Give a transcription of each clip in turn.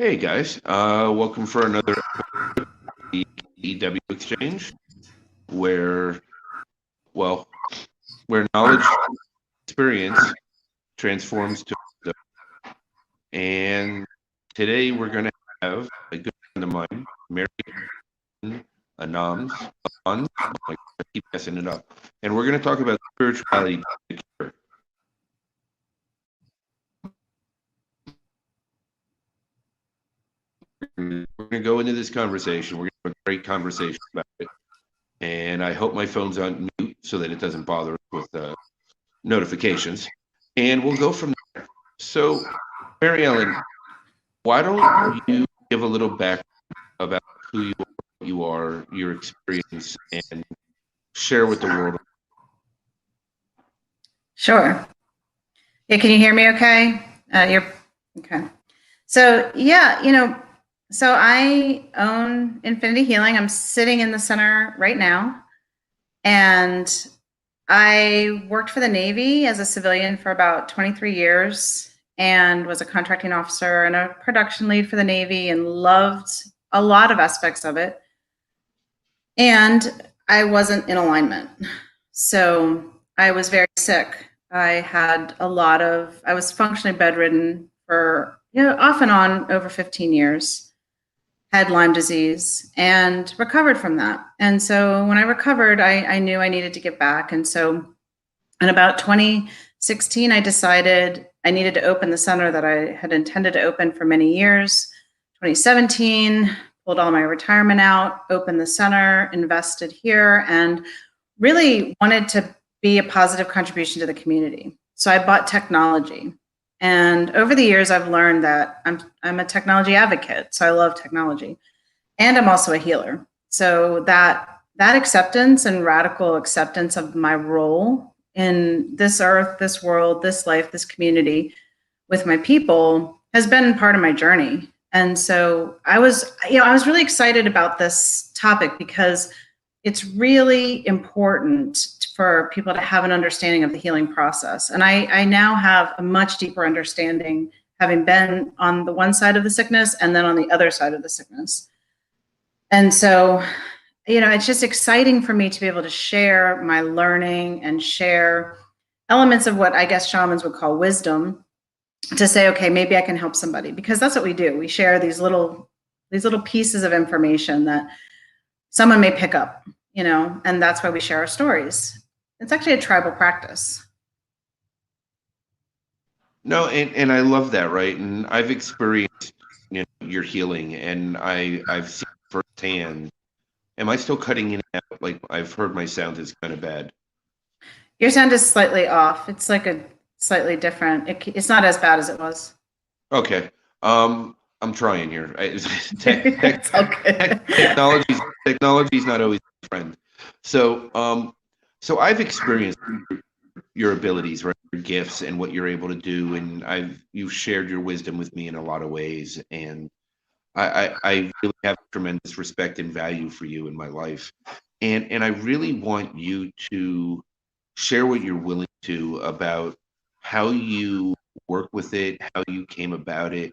Hey guys, welcome for another KEW exchange where, well, where knowledge experience transforms to wisdom. And today we're going to have a good friend of mine, Maryelellen Ammons. I keep messing it up. And we're going to talk about spirituality. We're going to go into this conversation. We're going to have a great conversation about it. And I hope my phone's on mute so that it doesn't bother us with notifications. And we'll go from there. So, Maryelellen, why don't you give a little back about who you are, your experience, and share with the world? Sure. Yeah, can you hear me okay? You're okay. So so I own Infinity Healing. I'm sitting in the center right now. And I worked for the Navy as a civilian for about 23 years and was a contracting officer and a production lead for the Navy and loved a lot of aspects of it. And I wasn't in alignment. So I was very sick. I was functionally bedridden for, off and on over 15 years, had Lyme disease and recovered from that. And so when I recovered, I knew I needed to give back. And so in about 2016, I decided I needed to open the center that I had intended to open for many years. 2017, pulled all my retirement out, opened the center, invested here, and really wanted to be a positive contribution to the community. So I bought technology. And over the years, I've learned that I'm a technology advocate. So I love technology. And I'm also a healer. So that acceptance and radical acceptance of my role in this earth, this world, this life, this community with my people has been part of my journey. And so I was really excited about this topic because it's really important for people to have an understanding of the healing process. And I now have a much deeper understanding, having been on the one side of the sickness and then on the other side of the sickness. And so, it's just exciting for me to be able to share my learning and share elements of what I guess shamans would call wisdom to say, okay, maybe I can help somebody, because that's what we do. We share these little pieces of information that someone may pick up, and that's why we share our stories. It's actually a tribal practice. No, and I love that, right? And I've experienced your healing, and I've seen firsthand. Am I still cutting in and out? Like, I've heard my sound is kind of bad. Your sound is slightly off. It's like a slightly different. It's not as bad as it was. Okay. I'm trying here. It's okay. Technology's not always a friend. So I've experienced your abilities, right? Your gifts and what you're able to do, and you've shared your wisdom with me in a lot of ways, and I really have tremendous respect and value for you in my life, and I really want you to share what you're willing to about how you work with it, how you came about it,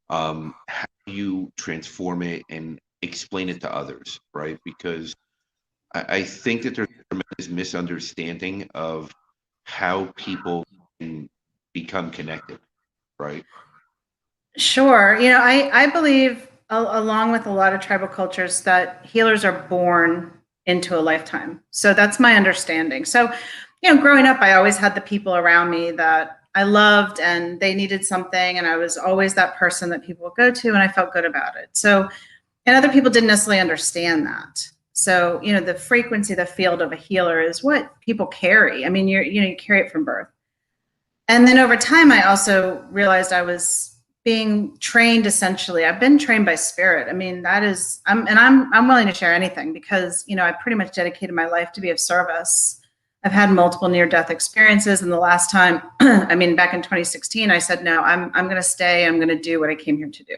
how you transform it and explain it to others, right? Because I think that there's a tremendous misunderstanding of how people can become connected, right? Sure. I believe, along with a lot of tribal cultures, that healers are born into a lifetime. So that's my understanding. So, growing up, I always had the people around me that I loved and they needed something. And I was always that person that people would go to, and I felt good about it. So, and other people didn't necessarily understand that. So, the frequency, the field of a healer is what people carry. I mean, you carry it from birth. And then over time, I also realized I was being trained. Essentially, I've been trained by spirit. I mean, I'm willing to share anything because, I pretty much dedicated my life to be of service. I've had multiple near-death experiences. And the last time, back in 2016, I said, no, I'm going to stay. I'm going to do what I came here to do.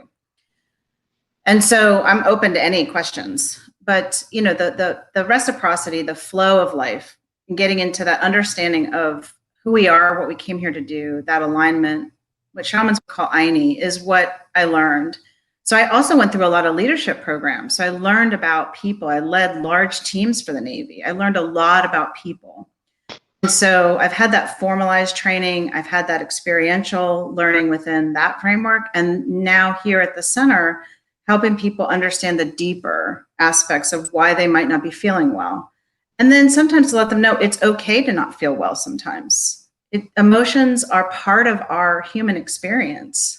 And so I'm open to any questions. But, the reciprocity, the flow of life, and getting into that understanding of who we are, what we came here to do, that alignment, what shamans call Aini, is what I learned So I also went through a lot of leadership programs. So I learned about people. I led large teams for the Navy. I learned a lot about people. And so I've had that formalized training. I've had that experiential learning within that framework. And now here at the center, helping people understand the deeper aspects of why they might not be feeling well. And then sometimes to let them know it's okay to not feel well sometimes. Emotions are part of our human experience,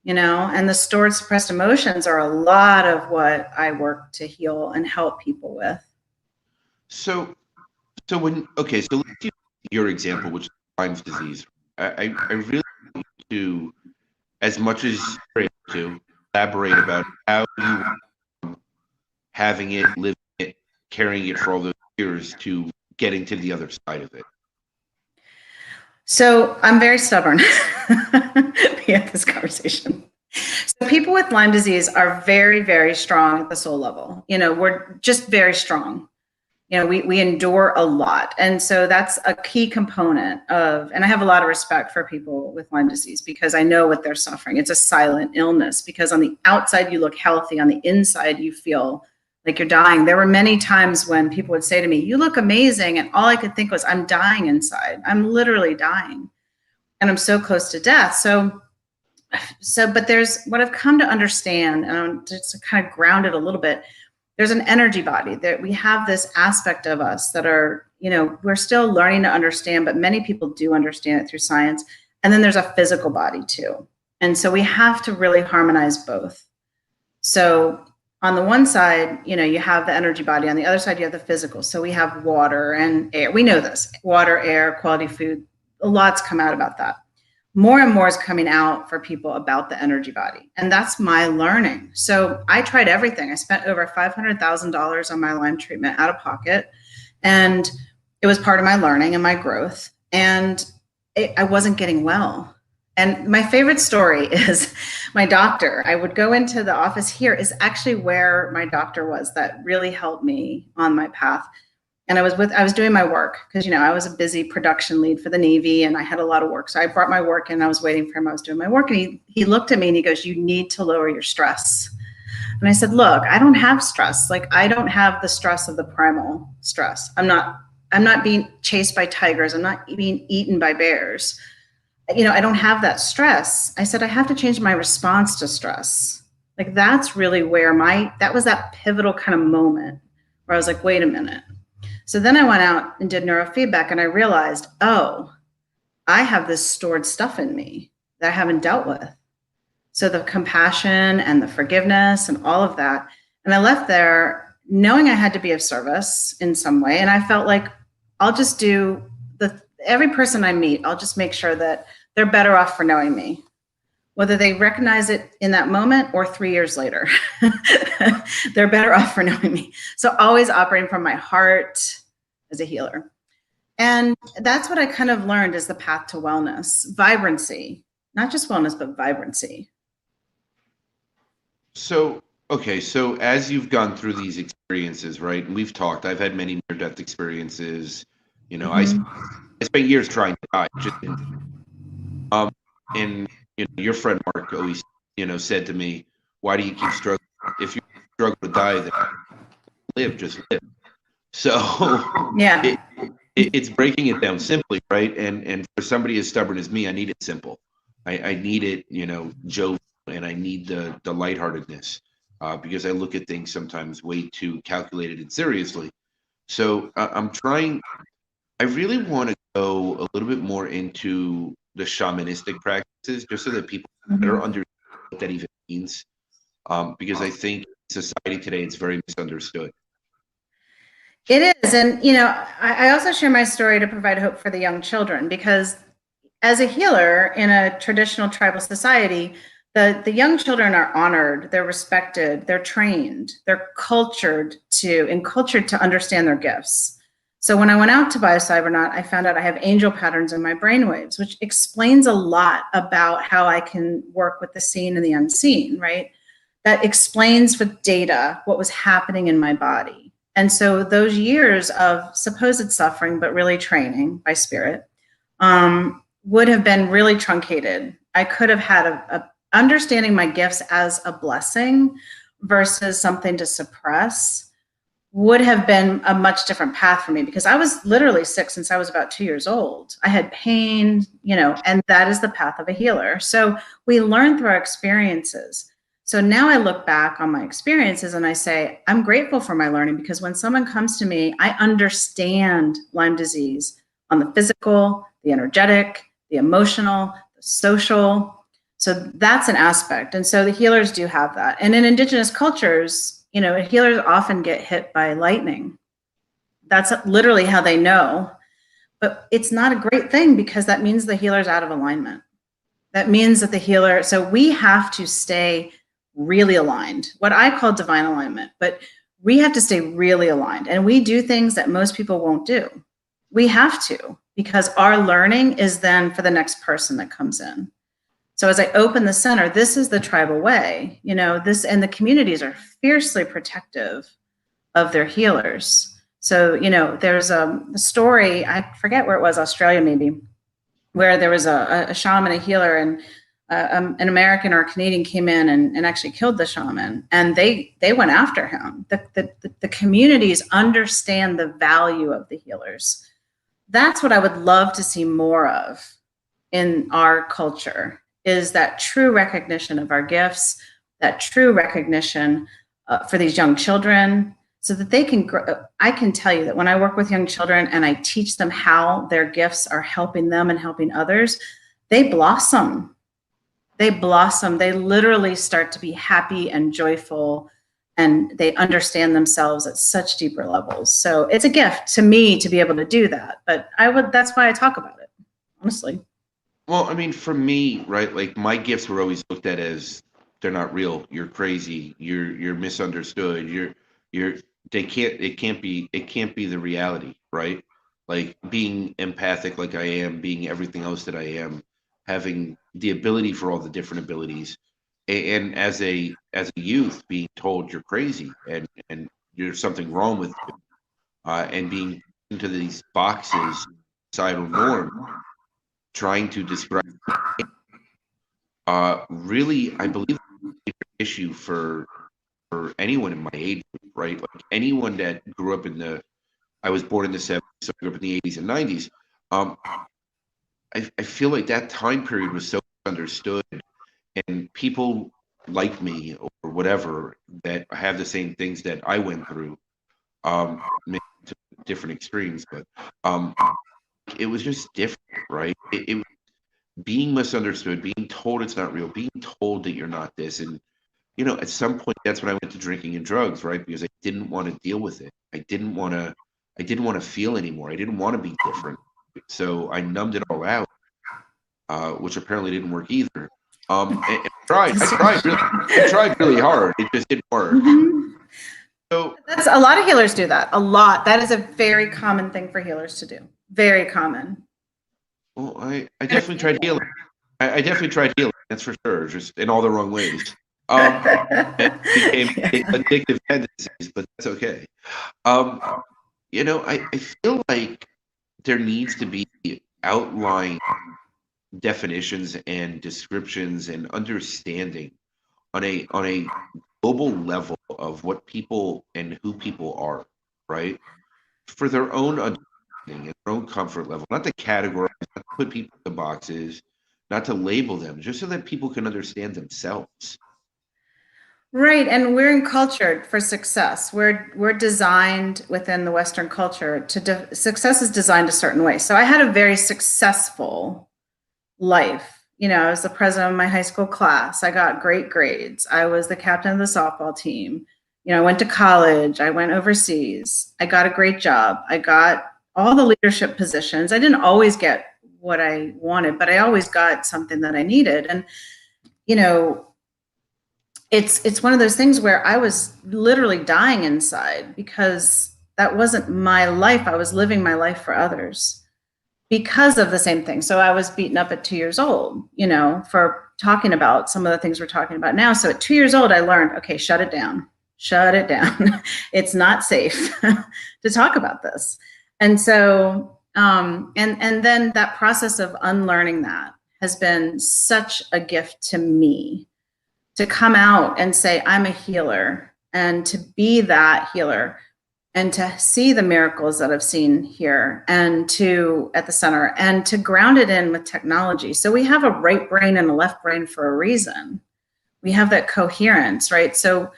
you know, and the stored suppressed emotions are a lot of what I work to heal and help people with. So, okay, so let's use your example, which is Lyme's disease. I really want you to, as much as you're able to, elaborate about how you having it, living it, carrying it for all those years to getting to the other side of it. So I'm very stubborn. We had this conversation. So people with Lyme disease are very, very strong at the soul level. You know, we're just very strong. You know, we endure a lot. And so that's a key component of, and I have a lot of respect for people with Lyme disease because I know what they're suffering. It's a silent illness because on the outside you look healthy, on the inside you feel like you're dying. There were many times when people would say to me, "You look amazing." And all I could think was, I'm dying inside. I'm literally dying. And I'm so close to death. So, but there's what I've come to understand, and just to kind of ground it a little bit, there's an energy body that we have this aspect of us that are, you know, we're still learning to understand, but many people do understand it through science. And then there's a physical body too. And so we have to really harmonize both. So on the one side, you know, you have the energy body. On the other side, you have the physical. So we have water and air. We know this, water, air, quality food. A lot's come out about that. More and more is coming out for people about the energy body. And that's my learning. So I tried everything. I spent over $500,000 on my Lyme treatment out of pocket. And it was part of my learning and my growth. And I wasn't getting well. And my favorite story is my doctor. I would go into the office here is actually where my doctor was that really helped me on my path. And I was doing my work because, you know, I was a busy production lead for the Navy and I had a lot of work. So I brought my work in, I was waiting for him. I was doing my work and he looked at me and he goes, "You need to lower your stress." And I said, "Look, I don't have stress. Like I don't have the stress of the primal stress. I'm not being chased by tigers. I'm not being eaten by bears. You know, I don't have that stress." I said, "I have to change my response to stress." Like that's really where that was that pivotal kind of moment where I was like, wait a minute. So then I went out and did neurofeedback and I realized, oh, I have this stored stuff in me that I haven't dealt with. So the compassion and the forgiveness and all of that. And I left there knowing I had to be of service in some way. And I felt like I'll just do every person I meet, I'll just make sure that they're better off for knowing me, whether they recognize it in that moment or 3 years later. They're better off for knowing me. So always operating from my heart as a healer. And that's what I kind of learned is the path to wellness, vibrancy, not just wellness, but vibrancy. So, okay, so as you've gone through these experiences, right? And we've talked, I've had many near-death experiences. You know, I spent years trying to die. And you know, your friend Mark always, you know, said to me, "Why do you keep struggling? If you struggle to die, then live, just live." So yeah, it's breaking it down simply, right? And for somebody as stubborn as me, I need it simple. I need it, you know, jovial, and I need the lightheartedness because I look at things sometimes way too calculated and seriously. So I'm trying. I really want to go a little bit more into the shamanistic practices, just so that people better understand what that even means. Because I think society today it's very misunderstood. it is. And, you know, I also share my story to provide hope for the young children, because as a healer in a traditional tribal society, the young children are honored, they're respected, they're trained, they're cultured to understand their gifts. So when I went out to Biocybernaut, I found out I have angel patterns in my brainwaves, which explains a lot about how I can work with the seen and the unseen, right? That explains with data what was happening in my body. And so those years of supposed suffering, but really training by spirit, would have been really truncated. I could have had understanding my gifts as a blessing versus something to suppress would have been a much different path for me, because I was literally sick since I was about 2 years old. I had pain, and that is the path of a healer. So we learn through our experiences. So now I look back on my experiences and I say, I'm grateful for my learning, because when someone comes to me, I understand Lyme disease on the physical, the energetic, the emotional, the social. So that's an aspect. And so the healers do have that. And in indigenous cultures, healers often get hit by lightning. That's literally how they know. But it's not a great thing, because that means the healer's out of alignment. That means that the healer, so we have to stay really aligned, what I call divine alignment, but we have to stay really aligned. And we do things that most people won't do. We have to, because our learning is then for the next person that comes in. So as I open the center, this is the tribal way, this, and the communities are fiercely protective of their healers. So, there's a story, I forget where it was, Australia maybe, where there was a shaman, a healer, and an American or a Canadian came in and actually killed the shaman, and they went after him. The communities understand the value of the healers. That's what I would love to see more of in our culture, is that true recognition of our gifts, that true recognition for these young children, so that they can grow. I can tell you that when I work with young children and I teach them how their gifts are helping them and helping others, they blossom. They blossom. They literally start to be happy and joyful, and they understand themselves at such deeper levels. So it's a gift to me to be able to do that. But that's why I talk about it, honestly. Well, I mean, for me, right, like my gifts were always looked at as they're not real. You're crazy. You're misunderstood. You're it can't be the reality, right? Like being empathic like I am, being everything else that I am, having the ability for all the different abilities. And as a youth being told you're crazy and there's something wrong with you, and being put into these boxes, societal norm, trying to describe really, I believe, an issue for anyone in my age group, right? Like anyone that grew up I was born in the 70s, so I grew up in the 80s and 90s. Um, I feel like that time period was so understood, and people like me or whatever that have the same things that I went through, maybe to different extremes, but um, it was just different, right? It being misunderstood, being told it's not real, being told that you're not this. And, at some point, that's when I went to drinking and drugs, right? Because I didn't want to deal with it. I didn't want to feel anymore. I didn't want to be different. So I numbed it all out, which apparently didn't work either. I tried really hard. It just didn't work. Mm-hmm. So That's a lot of healers do that. A lot. That is a very common thing for healers to do. Very common. well, I definitely tried healing. I definitely tried healing. That's for sure. Just in all the wrong ways. It became addictive tendencies, but that's okay. Um, I feel like there needs to be outline definitions and descriptions and understanding on a global level of what people and who people are, right? For their own understanding and their own comfort level, not to categorize, not to put people in boxes, not to label them, just so that people can understand themselves. Right, and we're encultured for success. We're designed within the Western culture to success is designed a certain way. So I had a very successful life. I was the president of my high school class. I got great grades. I was the captain of the softball team. I went to college. I went overseas. I got a great job. I got all the leadership positions. I didn't always get what I wanted, but I always got something that I needed. And it's one of those things where I was literally dying inside, because that wasn't my life. I was living my life for others because of the same thing. So I was beaten up at 2 years old, for talking about some of the things we're talking about now. So at 2 years old, I learned, okay, shut it down. Shut it down. It's not safe to talk about this. And so, and then that process of unlearning that has been such a gift to me, to come out and say, I'm a healer, and to be that healer, and to see the miracles that I've seen here and at the center, and to ground it in with technology. So we have a right brain and a left brain for a reason. We have that coherence, right? So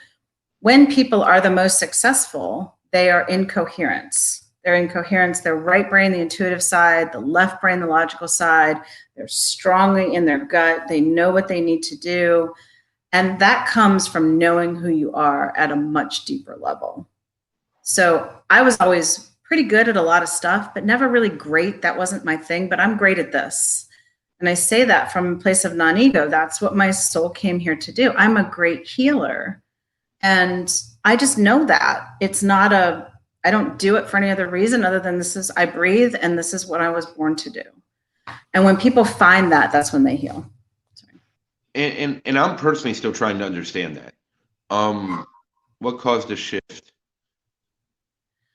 when people are the most successful, they are in coherence. They're in coherence, their right brain, the intuitive side, the left brain, the logical side. They're strongly in their gut. They know what they need to do. And that comes from knowing who you are at a much deeper level. So I was always pretty good at a lot of stuff, but never really great. That wasn't my thing, but I'm great at this. And I say that from a place of non-ego. That's what my soul came here to do. I'm a great healer. And I just know that. I don't do it for any other reason other than I breathe, and this is what I was born to do. And when people find that, that's when they heal. Sorry. And I'm personally still trying to understand that. What caused the shift?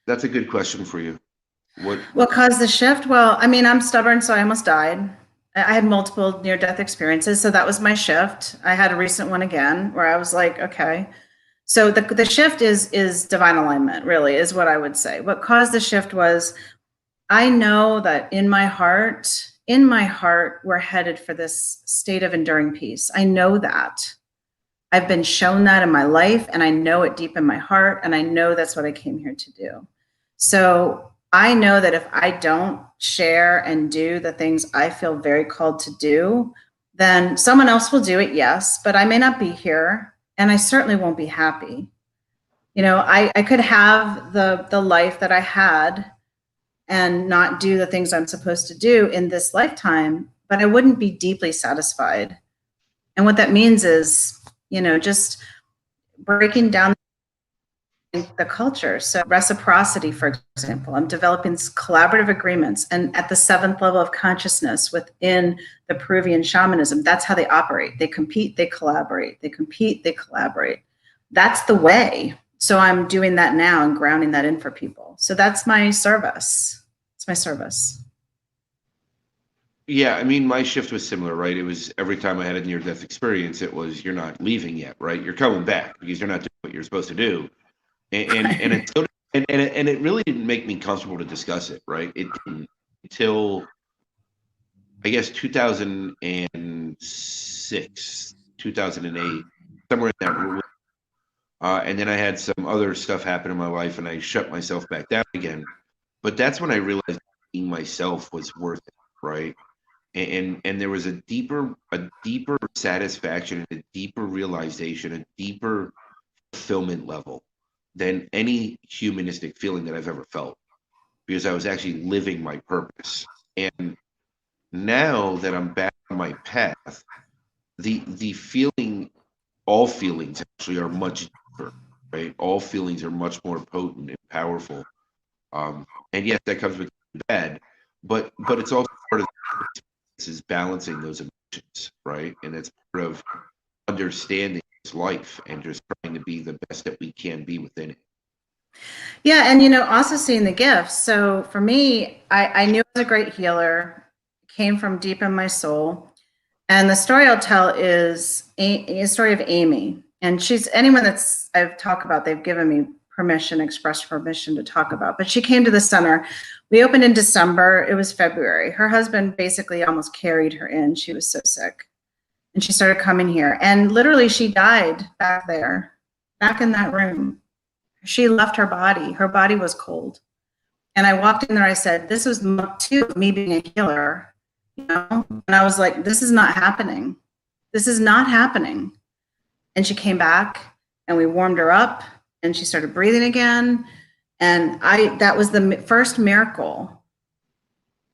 That's a good question for you. What caused the shift? Well, I mean, I'm stubborn, so I almost died. I had multiple near-death experiences, so that was my shift. I had a recent one again where I was like, okay. So the shift is divine alignment, really, is what I would say. What caused the shift was, I know that in my heart, we're headed for this state of enduring peace. I know that. I've been shown that in my life, and I know it deep in my heart, and I know that's what I came here to do. So I know that if I don't share and do the things I feel very called to do, then someone else will do it, yes, but I may not be here, and I certainly won't be happy. You know, I could have the life that I had and not do the things I'm supposed to do in this lifetime, but I wouldn't be deeply satisfied. And what that means is, you know, just breaking down the culture. So reciprocity, for example, I'm developing collaborative agreements, and at the 7th level of consciousness within the Peruvian shamanism, that's how they operate. They compete, they collaborate, they compete, they collaborate. That's the way. So I'm doing that now and grounding that in for people. So that's my service. It's my service. Yeah, I mean, my shift was similar, right? It was every time I had a near-death experience, it was, you're not leaving yet, right? You're coming back because you're not doing what you're supposed to do. And it really didn't make me comfortable to discuss it, right? It didn't until, I guess, 2006, 2008, somewhere in that room. And then I had some other stuff happen in my life, and I shut myself back down again. But that's when I realized being myself was worth it, right? And there was a deeper satisfaction, and a deeper realization, a deeper fulfillment level than any humanistic feeling that I've ever felt, because I was actually living my purpose. And now that I'm back on my path, the feeling, all feelings actually are much deeper, right? All feelings are much more potent and powerful. And yes, that comes with bad, but it's also part of this is balancing those emotions, right? And that's part of understanding this life and just trying to be the best that we can be within it. Yeah, and you know, also seeing the gifts. So for me, I knew I was a great healer, came from deep in my soul. And the story I'll tell is a story of Amy. And she's, anyone that's I've talked about, they've given me permission, expressed permission to talk about. But she came to the center. We opened in December. It was February. Her husband basically almost carried her in. She was so sick. And she started coming here. And literally she died back there, back in that room. She left her body. Her body was cold. And I walked in there, I said, this was month 2 of me being a healer, you know? And I was like, this is not happening. This is not happening. And she came back and we warmed her up and she started breathing again. And that was the first miracle.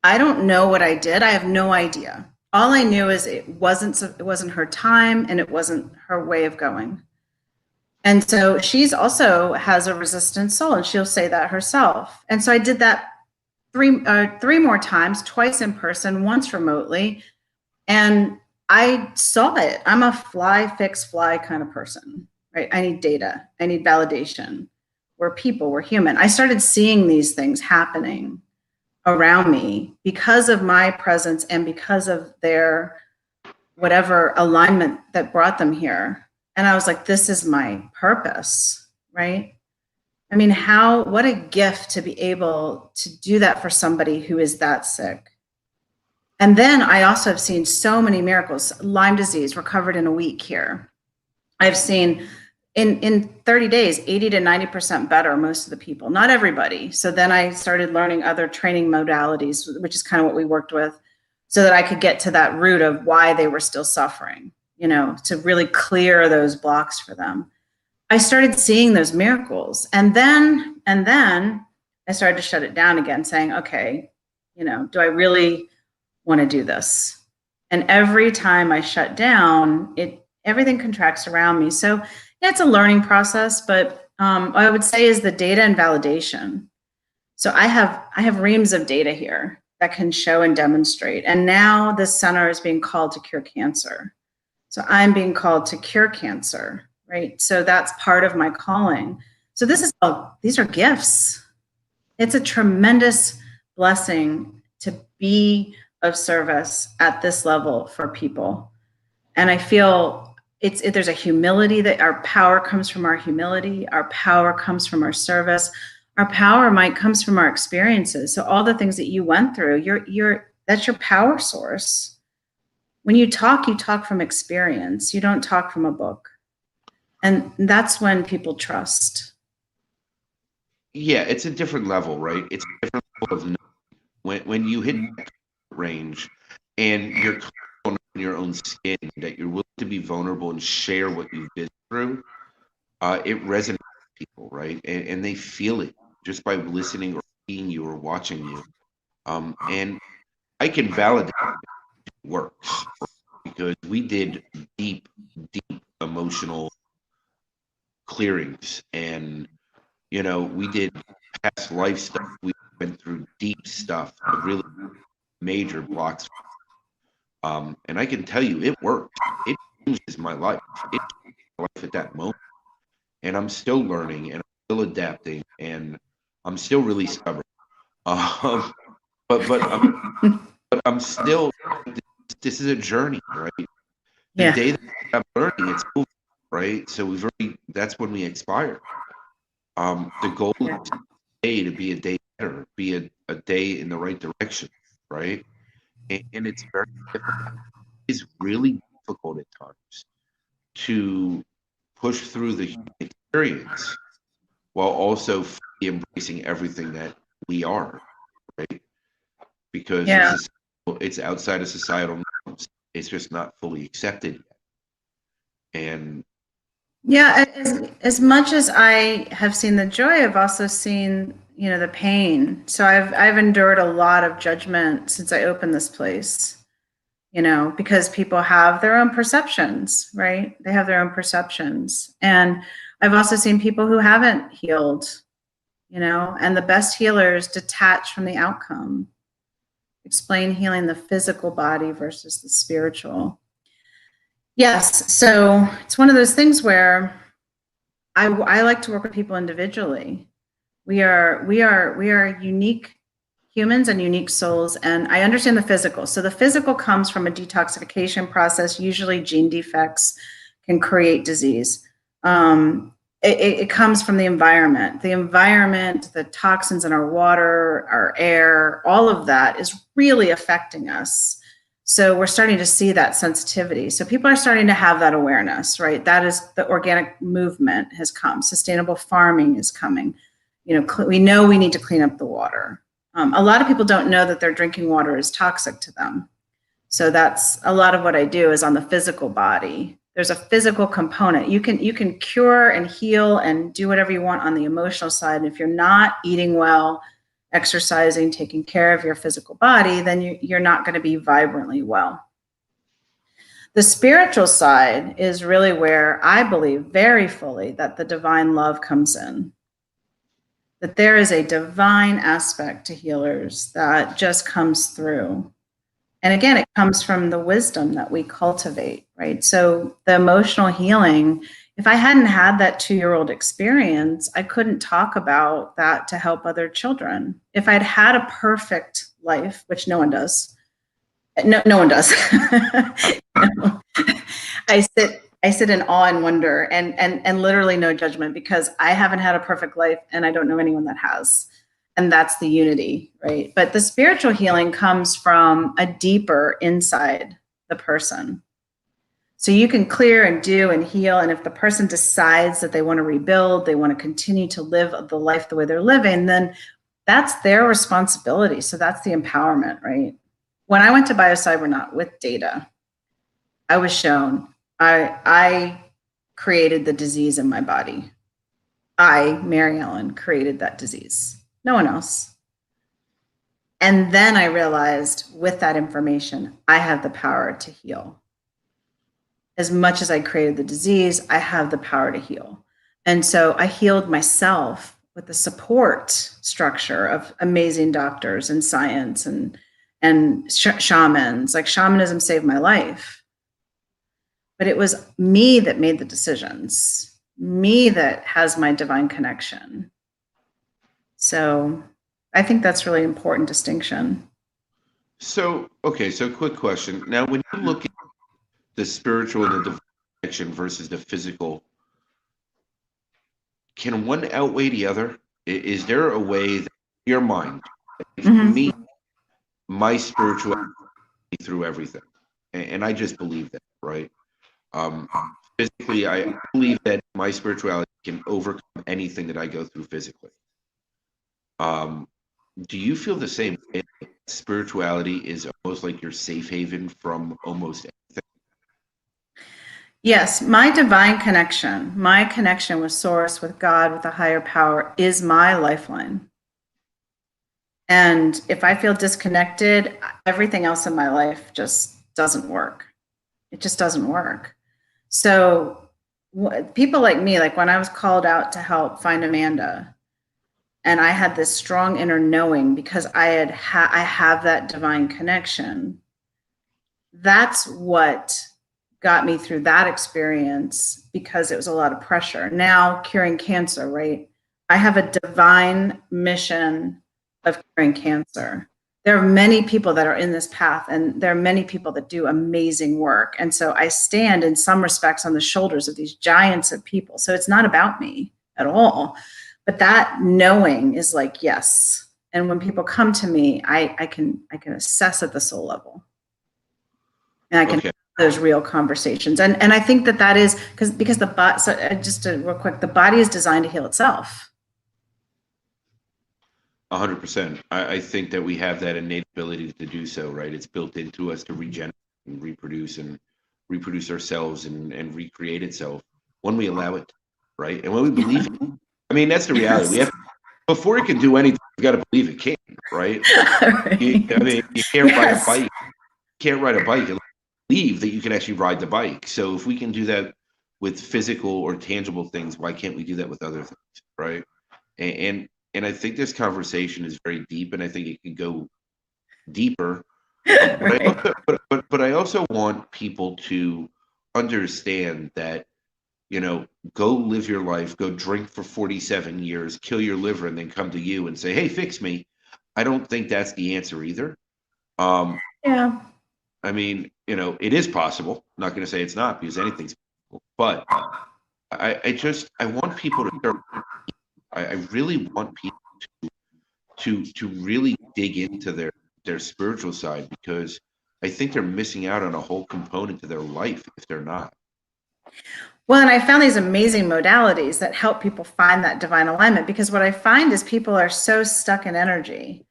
I don't know what I did. I have no idea. All I knew is it wasn't her time and it wasn't her way of going. And so she's also has a resistant soul, and she'll say that herself. And so I did that three more times, twice in person, once remotely. And I saw it. I'm a fly, fix, fly kind of person, right? I need data. I need validation. We're people, we're human. I started seeing these things happening around me because of my presence and because of their whatever alignment that brought them here. And I was like, this is my purpose, right? I mean, what a gift to be able to do that for somebody who is that sick. And then I also have seen so many miracles. Lyme disease recovered in a week here. I've seen in 30 days, 80 to 90% better, most of the people, not everybody. So then I started learning other training modalities, which is kind of what we worked with, so that I could get to that root of why they were still suffering, to really clear those blocks for them. I started seeing those miracles. And then I started to shut it down again, saying, okay, do I really want to do this? And every time I shut down, everything contracts around me. So yeah, it's a learning process, but I would say is the data and validation. So I have reams of data here that can show and demonstrate. And now this center is being called to cure cancer. So I'm being called to cure cancer, right? So that's part of my calling. So these are gifts. It's a tremendous blessing to be of service at this level for people. And I feel there's a humility that our power comes from our humility. Our power comes from our service. Our power comes from our experiences. So all the things that you went through, that's your power source. When you talk from experience. You don't talk from a book. And that's when people trust. Yeah, it's a different level, right? It's a different level of knowing. When you hit that range and you're on your own skin, that you're willing to be vulnerable and share what you've been through, it resonates with people, right? And they feel it just by listening or seeing you or watching you. And I can validate it works, because we did deep emotional clearings, and we did past life stuff. We went through deep stuff, really major blocks. And I can tell you, it worked. It changes my life. It changed my life at that moment. And I'm still learning, and I'm still adapting, and I'm still really stubborn. But I'm still. This is a journey, right? The day that I'm learning, it's over, right? So that's when we expire. The goal is to be a day better, be a day in the right direction, right? And it's very difficult. It's really difficult at times to push through the human experience while also fully embracing everything that we are, right? Because it's outside of societal norms. It's just not fully accepted yet. And as much as I have seen the joy, I've also seen the pain. So I've endured a lot of judgment since I opened this place, because people have their own perceptions, right? They have their own perceptions. And I've also seen people who haven't healed, and the best healers detach from the outcome. Explain healing the physical body versus the spiritual. Yes, so it's one of those things where I like to work with people individually. We are unique humans and unique souls, and I understand the physical. So the physical comes from a detoxification process. Usually gene defects can create disease. It comes from the environment, the toxins in our water, our air, all of that is really affecting us. So we're starting to see that sensitivity. So people are starting to have that awareness, right? That is, the organic movement has come. Sustainable farming is coming. We know we need to clean up the water. A lot of people don't know that their drinking water is toxic to them. So that's a lot of what I do is on the physical body. There's a physical component. You can cure and heal and do whatever you want on the emotional side. And if you're not eating well, exercising, taking care of your physical body, then you're not going to be vibrantly well. The spiritual side is really where I believe very fully that the divine love comes in. That there is a divine aspect to healers that just comes through. And again, it comes from the wisdom that we cultivate, right? So the emotional healing, if I hadn't had that 2-year-old experience, I couldn't talk about that to help other children. If I'd had a perfect life, which no one does, No, no one does. No. I sit in awe and wonder and literally no judgment, because I haven't had a perfect life and I don't know anyone that has. And that's the unity, right? But the spiritual healing comes from a deeper inside the person. So you can clear and do and heal. And if the person decides that they want to rebuild, they want to continue to live the life the way they're living, then that's their responsibility. So that's the empowerment, right? When I went to BioCybernaut with data, I was shown I created the disease in my body. I, Maryellen, created that disease. No one else. And then I realized with that information, I have the power to heal. As much as I created the disease, I have the power to heal. And so I healed myself with the support structure of amazing doctors and science and shamans. Like, shamanism saved my life. But it was me that made the decisions, me that has my divine connection. So I think that's really important distinction. So, okay, so quick question. Now, when you look at the spiritual and the divine connection versus the physical, can one outweigh the other? Is there a way that your mind, for me, my spirituality through everything, and I just believe that, right? Physically, I believe that my spirituality can overcome anything that I go through physically. Do you feel the same way? Spirituality is almost like your safe haven from almost anything? Yes, my divine connection, my connection with Source, with God, with a higher power is my lifeline. And if I feel disconnected, everything else in my life just doesn't work. It just doesn't work. So people like me, like when I was called out to help find Amanda, and I had this strong inner knowing because I have that divine connection. That's what got me through that experience, because it was a lot of pressure. Now curing cancer, right? I have a divine mission of curing cancer. There are many people that are in this path, and there are many people that do amazing work. And so I stand in some respects on the shoulders of these giants of people. So it's not about me at all. But that knowing is like, yes. And when people come to me, I can assess at the soul level. And I can have those real conversations. And I think that is because the body, so just real quick, the body is designed to heal itself. 100%. I think that we have that innate ability to do so, right? It's built into us to regenerate and reproduce ourselves and recreate itself when we allow it, right? And when we believe it. I mean, that's the reality. We have, before it can do anything, you got to believe it can, right? Right. You can't ride a bike. You can't ride a bike and believe that you can actually ride the bike. So if we can do that with physical or tangible things, why can't we do that with other things, right? And I think this conversation is very deep, and I think it can go deeper. But I also want people to understand that, go live your life, go drink for 47 years, kill your liver, and then come to you and say, hey, fix me. I don't think that's the answer either. Yeah. I mean, it is possible. I'm not going to say it's not, because anything's possible. But I want people to, I really want people to really dig into their spiritual side, because I think they're missing out on a whole component to their life if they're not. Well, and I found these amazing modalities that help people find that divine alignment, because what I find is people are so stuck in energy.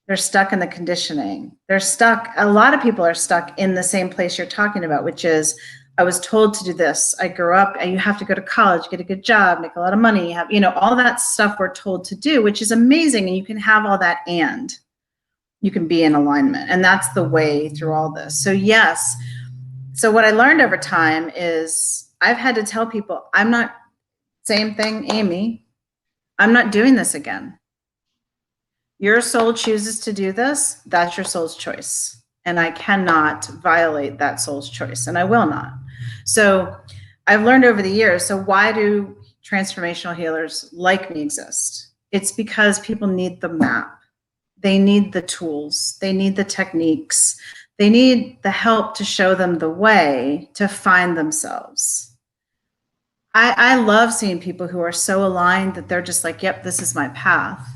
They're stuck in the conditioning. A lot of people are stuck in the same place you're talking about, which is, I was told to do this. I grew up, and you have to go to college, get a good job, make a lot of money, have, all that stuff we're told to do, which is amazing. And you can have all that, and you can be in alignment. And that's the way through all this. So yes. So what I learned over time is, I've had to tell people, same thing, Amy, I'm not doing this again. Your soul chooses to do this. That's your soul's choice. And I cannot violate that soul's choice, and I will not. So I've learned over the years, so why do transformational healers like me exist? It's because people need the map. They need the tools. They need the techniques. They need the help to show them the way to find themselves. I love seeing people who are so aligned that they're just like, yep, this is my path.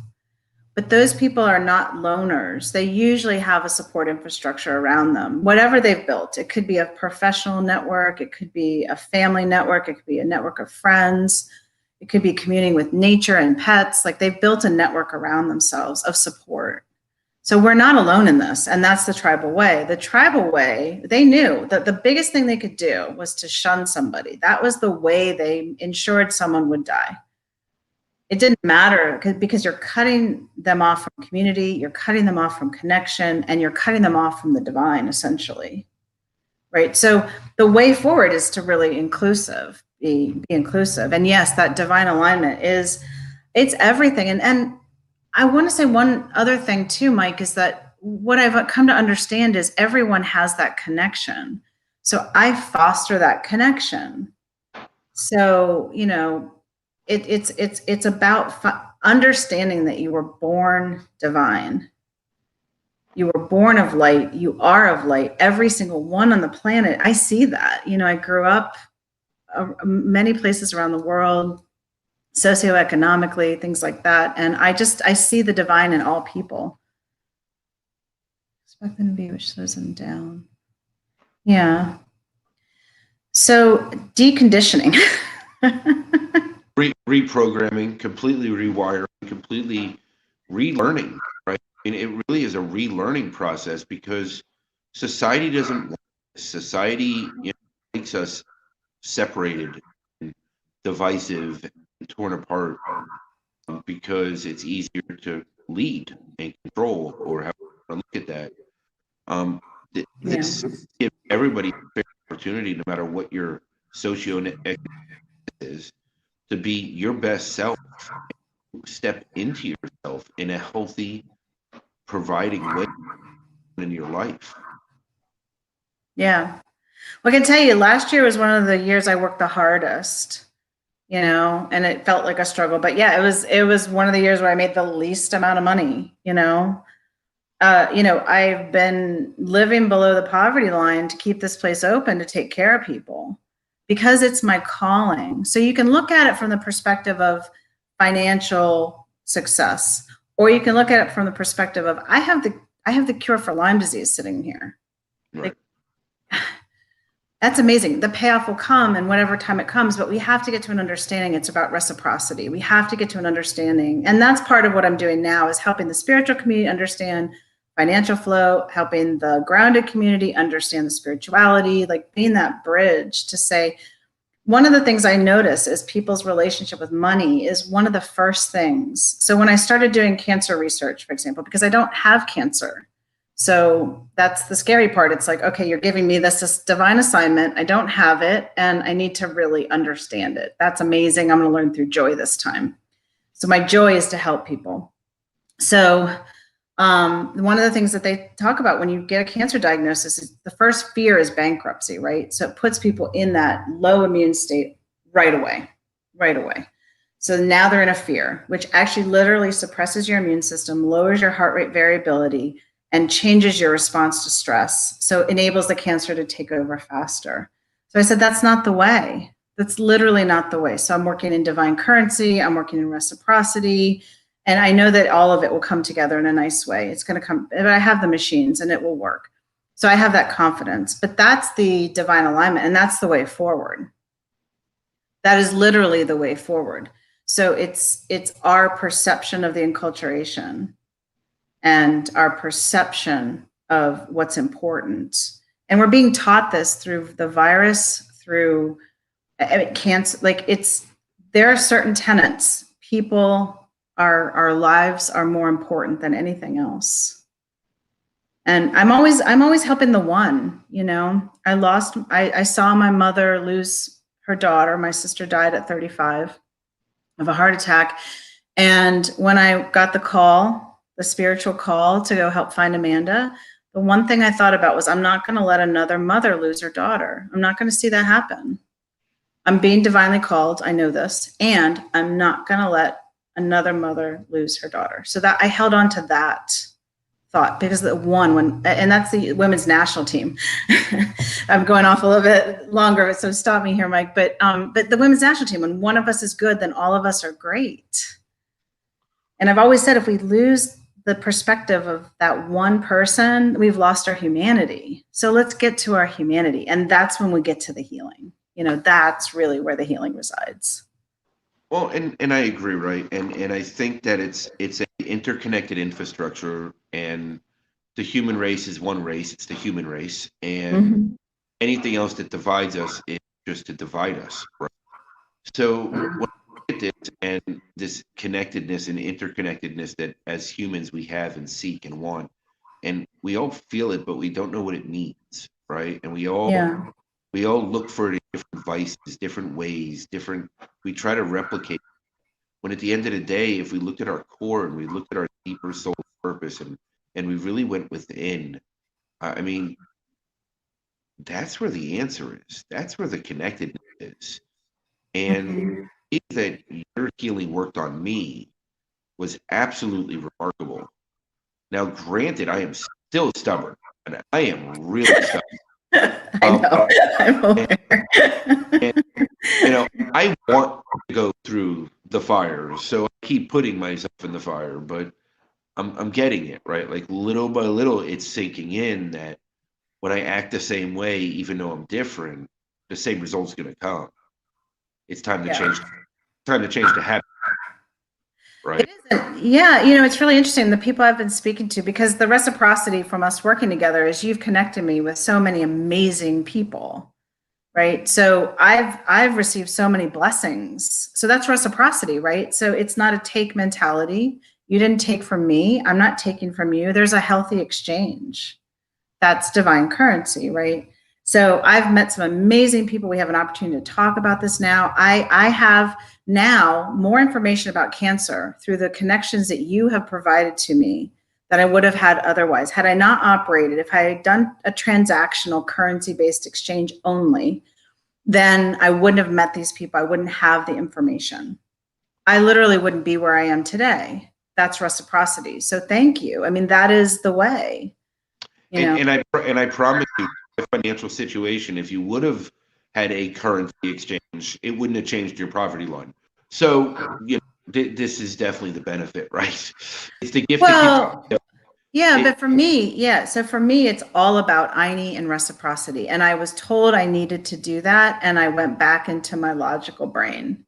But those people are not loners. They usually have a support infrastructure around them, whatever they've built. It could be a professional network. It could be a family network. It could be a network of friends. It could be communing with nature and pets. Like they've built a network around themselves of support. So we're not alone in this. And that's the tribal way. The tribal way, they knew that the biggest thing they could do was to shun somebody. That was the way they ensured someone would die. It didn't matter because you're cutting them off from community, you're cutting them off from connection, and you're cutting them off from the divine, essentially. Right? So the way forward is to really be inclusive. And yes, that divine alignment it's everything. And I want to say one other thing too, Mike, is that what I've come to understand is everyone has that connection. So I foster that connection. So, it's about understanding that you were born divine. You were born of light. You are of light. Every single one on the planet. I see that. I grew up many places around the world, socioeconomically, things like that. And I see the divine in all people. Expect them to be which slows them down. Yeah. So deconditioning. Reprogramming, completely rewiring, completely relearning, right? And it really is a relearning process because society doesn't want this. Society makes us separated, and divisive, and torn apart because it's easier to lead and control, or how to look at that. This gives everybody a fair opportunity, no matter what your socio-economic is, to be your best self, step into yourself in a healthy, providing way in your life. Yeah. Well, I can tell you, last year was one of the years I worked the hardest, and it felt like a struggle. But yeah, it was one of the years where I made the least amount of money, I've been living below the poverty line to keep this place open, to take care of people, because it's my calling. So you can look at it from the perspective of financial success, or you can look at it from the perspective of I have the cure for Lyme disease sitting here. Right. That's amazing. The payoff will come in whatever time it comes, but we have to get to an understanding. It's about reciprocity. We have to get to an understanding. And that's part of what I'm doing now, is helping the spiritual community understand financial flow, helping the grounded community understand the spirituality, like being that bridge to say, one of the things I notice is people's relationship with money is one of the first things. So when I started doing cancer research, for example, because I don't have cancer, so that's the scary part. It's like, okay, you're giving me this divine assignment. I don't have it, and I need to really understand it. That's amazing. I'm going to learn through joy this time. So my joy is to help people. So one of the things that they talk about when you get a cancer diagnosis is the first fear is bankruptcy, right? So it puts people in that low immune state right away. So now they're in a fear, which actually literally suppresses your immune system, lowers your heart rate variability, and changes your response to stress. So it enables the cancer to take over faster. So I said, that's not the way. That's literally not the way. So I'm working in divine currency. I'm working in reciprocity. And I know that all of it will come together in a nice way. It's going to come, but I have the machines and it will work. So I have that confidence, but that's the divine alignment, and that's the way forward. That is literally the way forward. So it's our perception of the enculturation and our perception of what's important. And we're being taught this through the virus, through cancer. There are certain tenets. Our lives are more important than anything else. And I'm always helping the one, I saw my mother lose her daughter. My sister died at 35 of a heart attack. And when I got the spiritual call to go help find Amanda, the one thing I thought about was, I'm not going to let another mother lose her daughter. I'm not going to see that happen. I'm being divinely called. I know this. And I'm not going to let another mother lose her daughter. So that I held on to that thought, because the one, and that's the women's national team. I'm going off a little bit longer, so stop me here, Mike. But the women's national team, when one of us is good, then all of us are great. And I've always said, if we lose the perspective of that one person, we've lost our humanity. So let's get to our humanity. And that's when we get to the healing. You know, that's really where the healing resides. Well, and I agree, right? And I think that it's an interconnected infrastructure, and the human race is one race. It's the human race, and anything else that divides us is just to divide us, right? So when we look at this and this connectedness and interconnectedness that as humans we have and seek and want, and we all feel it, but we don't know what it means, right? And we all look for it in different vices, different ways, we try to replicate. When at the end of the day, if we looked at our core and we looked at our deeper soul purpose, and we really went within, I mean, that's where the answer is. That's where the connectedness is. And that your healing worked on me was absolutely remarkable. Now, granted, I am still stubborn, and I am really stubborn. I know. I'm aware. And, you know, I want to go through the fire, so I keep putting myself in the fire, but I'm getting it, right? Like little by little, it's sinking in that when I act the same way, even though I'm different, the same result's going to come. It's time to change. Time to change the habit, right? It isn't. Yeah, you know, it's really interesting. The people I've been speaking to, because the reciprocity from us working together is you've connected me with so many amazing people, right? So I've received so many blessings. So that's reciprocity, right? So it's not a take mentality. You didn't take from me. I'm not taking from you. There's a healthy exchange. That's divine currency, right? So I've met some amazing people. We have an opportunity to talk about this now. I have now more information about cancer through the connections that you have provided to me than I would have had otherwise. Had I not operated, if I had done a transactional currency-based exchange only, then I wouldn't have met these people. I wouldn't have the information. I literally wouldn't be where I am today. That's reciprocity. So thank you. I mean, that is the way. You know? And I promise you, the financial situation, if you would have had a currency exchange, it wouldn't have changed your poverty line. So, you know, this is definitely the benefit, right? It's the gift that keeps. Yeah, but for me, yeah. So for me, it's all about Aini and reciprocity. And I was told I needed to do that. And I went back into my logical brain.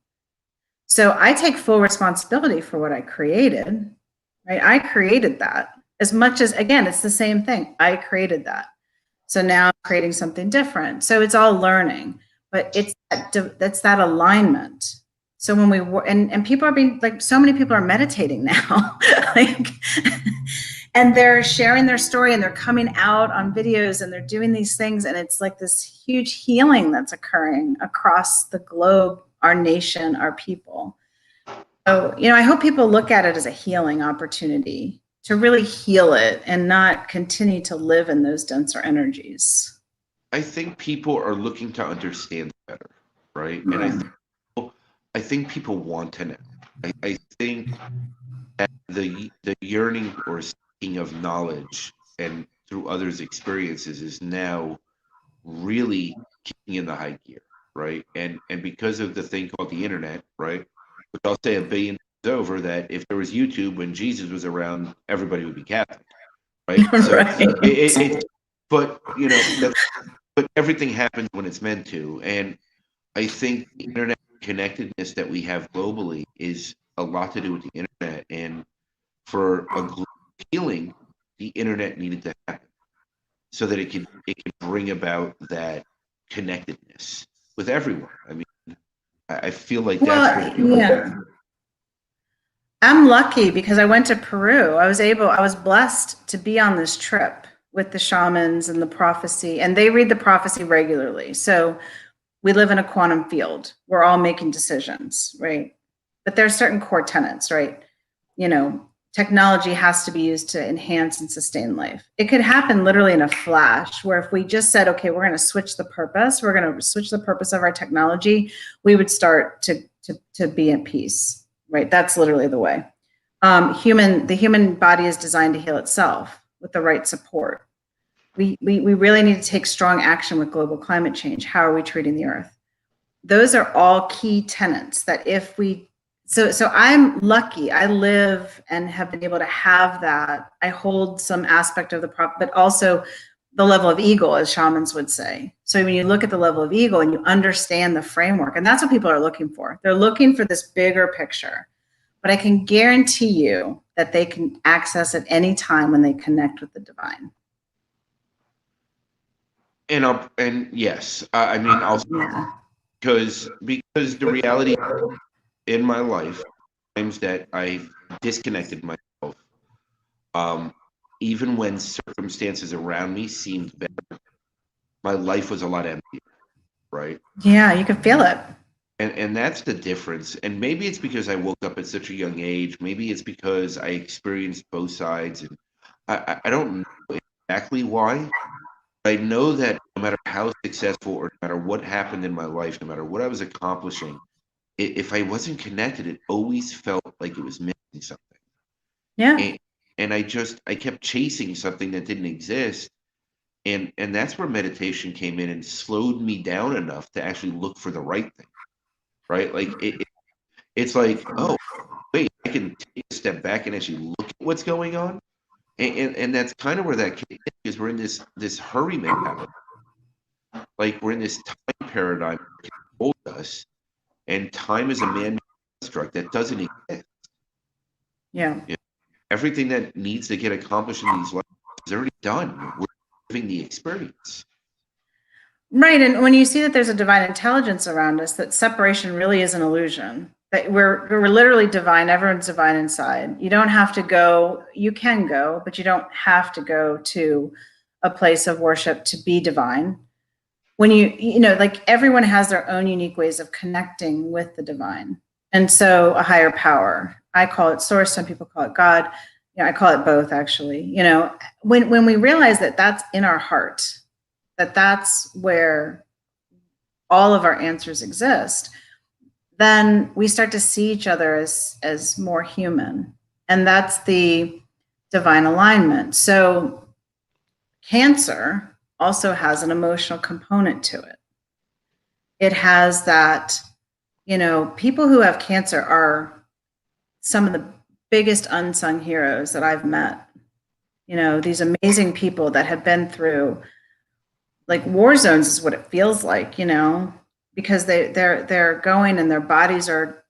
So I take full responsibility for what I created, right? I created that as much as, again, it's the same thing. I created that. So now I'm creating something different. So it's all learning, but that's that alignment. So when and people are being like, so many people are meditating now, like, and they're sharing their story and they're coming out on videos and they're doing these things. And it's like this huge healing that's occurring across the globe, our nation, our people. So, you know, I hope people look at it as a healing opportunity to really heal it and not continue to live in those denser energies. I think people are looking to understand better, right? And I think people want to know. I think that the yearning or seeking of knowledge and through others' experiences is now really kicking in the high gear, right? And because of the thing called the internet, right? Which I'll say a billion times over, that if there was YouTube when Jesus was around, everybody would be Catholic, right? So Right. but you know, but everything happens when it's meant to, and I think the internet connectedness that we have globally is a lot to do with the internet, and for a global healing, the internet needed to happen so that it could bring about that connectedness with everyone. I mean, I feel like that's what. Yeah. I'm lucky because I went to Peru. I was blessed to be on this trip with the shamans and the prophecy, and they read the prophecy regularly. So we live in a quantum field. We're all making decisions, right? But there's certain core tenets, right? You know, technology has to be used to enhance and sustain life. It could happen literally in a flash, where if we just said, okay, we're going to switch the purpose, we're going to switch the purpose of our technology, we would start to be at peace, right? That's literally the way. The human body is designed to heal itself. with the right support. We really need to take strong action with global climate change. How are we treating the earth? Those are all key tenets that if we, so I'm lucky. I live and have been able to have that. I hold some aspect of the prop, but also the level of eagle, as shamans would say. So when you look at the level of eagle and you understand the framework, and that's what people are looking for. They're looking for this bigger picture. But I can guarantee you that they can access at any time when they connect with the divine. And yes, I mean, also Yeah. because the reality in my life, times that I've disconnected myself, um, even when circumstances around me seemed better, my life was a lot emptier, right? Yeah, you can feel it. And that's the difference. And maybe it's because I woke up at such a young age. Maybe it's because I experienced both sides, and I don't know exactly why. I know that no matter how successful or no matter what happened in my life, no matter what I was accomplishing, if I wasn't connected, it always felt like it was missing something. Yeah. And I kept chasing something that didn't exist. And that's where meditation came in and slowed me down enough to actually look for the right thing, right? Like it's like, oh, wait, I can take a step back and actually look at what's going on. And that's kind of where that came in, because we're in this hurry mentality. Like we're in this time paradigm that holds us, and time is a man-made construct that doesn't exist. Yeah. You know, everything that needs to get accomplished in these lives is already done. We're living the experience. Right. And when you see that there's a divine intelligence around us, that separation really is an illusion. That we're literally divine. Everyone's divine inside. You don't have to go, you can go, but you don't have to go to a place of worship to be divine. When like everyone has their own unique ways of connecting with the divine. And so a higher power, I call it source, some people call it God. I call it both, actually. When we realize that that's in our heart, that's where all of our answers exist, then we start to see each other as more human. And that's the divine alignment. So Cancer also has an emotional component to it. It has that, people who have cancer are some of the biggest unsung heroes that I've met. These amazing people that have been through, like, war zones is what it feels like, because they're going and their bodies are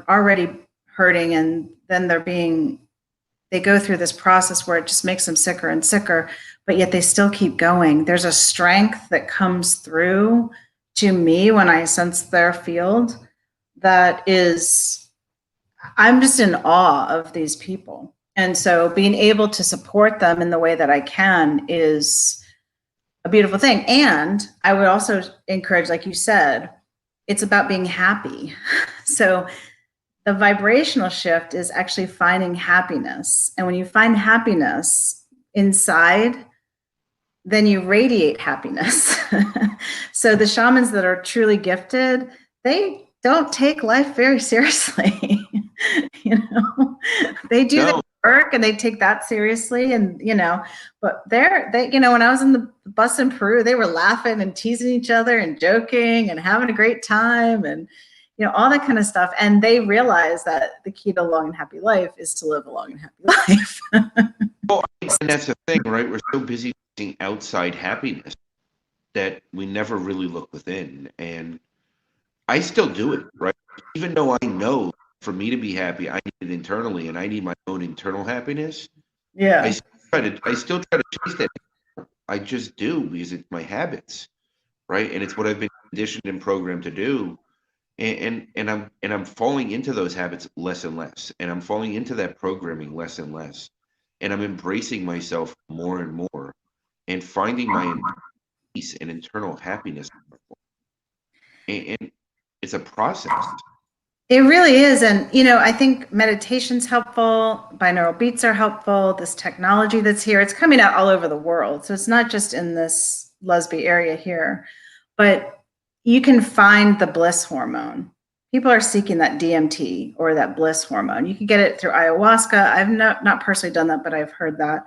already hurting, and then they go through this process where it just makes them sicker and sicker, but yet they still keep going. There's a strength that comes through to me when I sense their field that is, I'm just in awe of these people. And so being able to support them in the way that I can is a beautiful thing. And I would also encourage, like you said, it's about being happy. So the vibrational shift is actually finding happiness. And when you find happiness inside, then you radiate happiness. So the shamans that are truly gifted, they don't take life very seriously. They do the work and they take that seriously. And, but when I was in the bus in Peru, they were laughing and teasing each other and joking and having a great time and, all that kind of stuff. And they realize that the key to a long and happy life is to live a long and happy life. Well, and that's the thing, right? We're so busy seeing outside happiness that we never really look within. And I still do it, right? Even though I know for me to be happy, I need it internally, and I need my own internal happiness. Yeah. I still try to chase that. I just do, because it's my habits, right? And it's what I've been conditioned and programmed to do. And I'm falling into those habits less and less, and I'm falling into that programming less and less, and I'm embracing myself more and more, and finding my peace and internal happiness. And it's a process. It really is. And, I think meditation's helpful. Binaural beats are helpful. This technology that's here, it's coming out all over the world. So it's not just in this Lesbi area here, but you can find the bliss hormone. People are seeking that DMT or that bliss hormone. You can get it through ayahuasca. I've not personally done that, but I've heard that.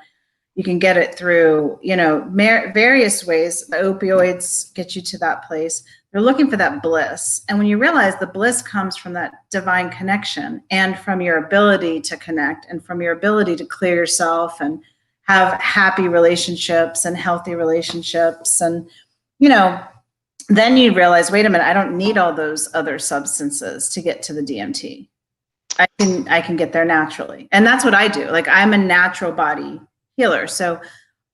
You can get it through, various ways. The opioids get you to that place. They're looking for that bliss. And when you realize the bliss comes from that divine connection and from your ability to connect and from your ability to clear yourself and have happy relationships and healthy relationships. And, then you realize, wait a minute, I don't need all those other substances to get to the DMT. I can get there naturally. And that's what I do. Like, I'm a natural body healer. So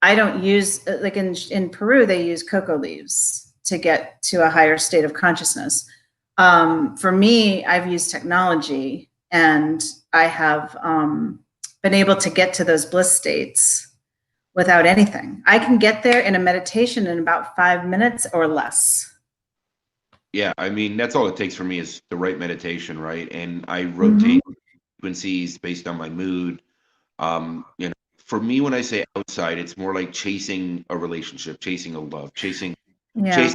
I don't use, like in Peru, they use cocoa leaves to get to a higher state of consciousness. For me, I've used technology, and I have been able to get to those bliss states without anything. I can get there in a meditation in about 5 minutes or less. Yeah, I mean, that's all it takes for me is the right meditation, right? And I rotate frequencies based on my mood. For me, when I say outside, it's more like chasing a relationship, chasing a love, chasing a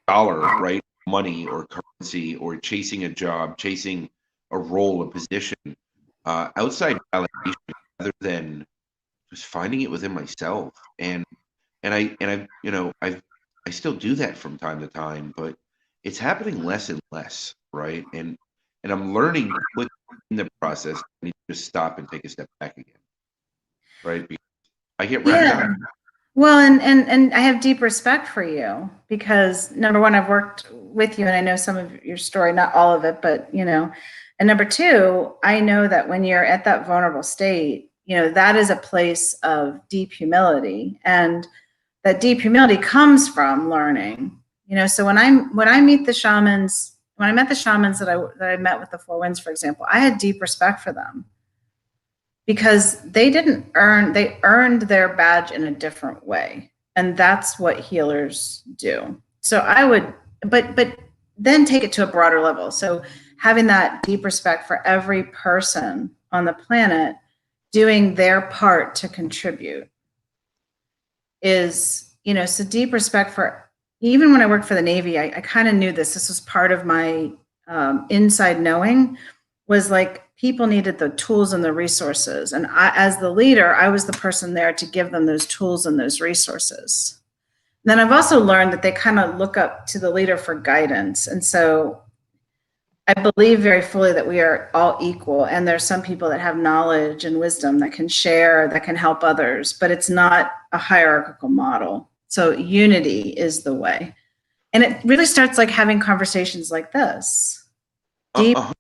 dollar, right? Money or currency, or chasing a job, chasing a role, a position. Outside validation, rather than just finding it within myself. And I still do that from time to time, but it's happening less and less, right? And I'm learning quick in the process. I need to just stop and take a step back again, right? Because I get wrapped up. Well, and I have deep respect for you because, number one, I've worked with you and I know some of your story, not all of it, but, and number two, I know that when you're at that vulnerable state, that is a place of deep humility, and that deep humility comes from learning. So when I meet the shamans, when I met the shamans that I met with the Four Winds, for example, I had deep respect for them because they earned their badge in a different way. And that's what healers do. So I would, but then take it to a broader level. So having that deep respect for every person on the planet doing their part to contribute is, so deep respect for, even when I worked for the Navy, I kind of knew this was part of my inside knowing, was like, people needed the tools and the resources. And as the leader, I was the person there to give them those tools and those resources. And then I've also learned that they kind of look up to the leader for guidance. And so I believe very fully that we are all equal. And there's some people that have knowledge and wisdom that can share, that can help others, but it's not a hierarchical model. So unity is the way. And it really starts like having conversations like this. Deep for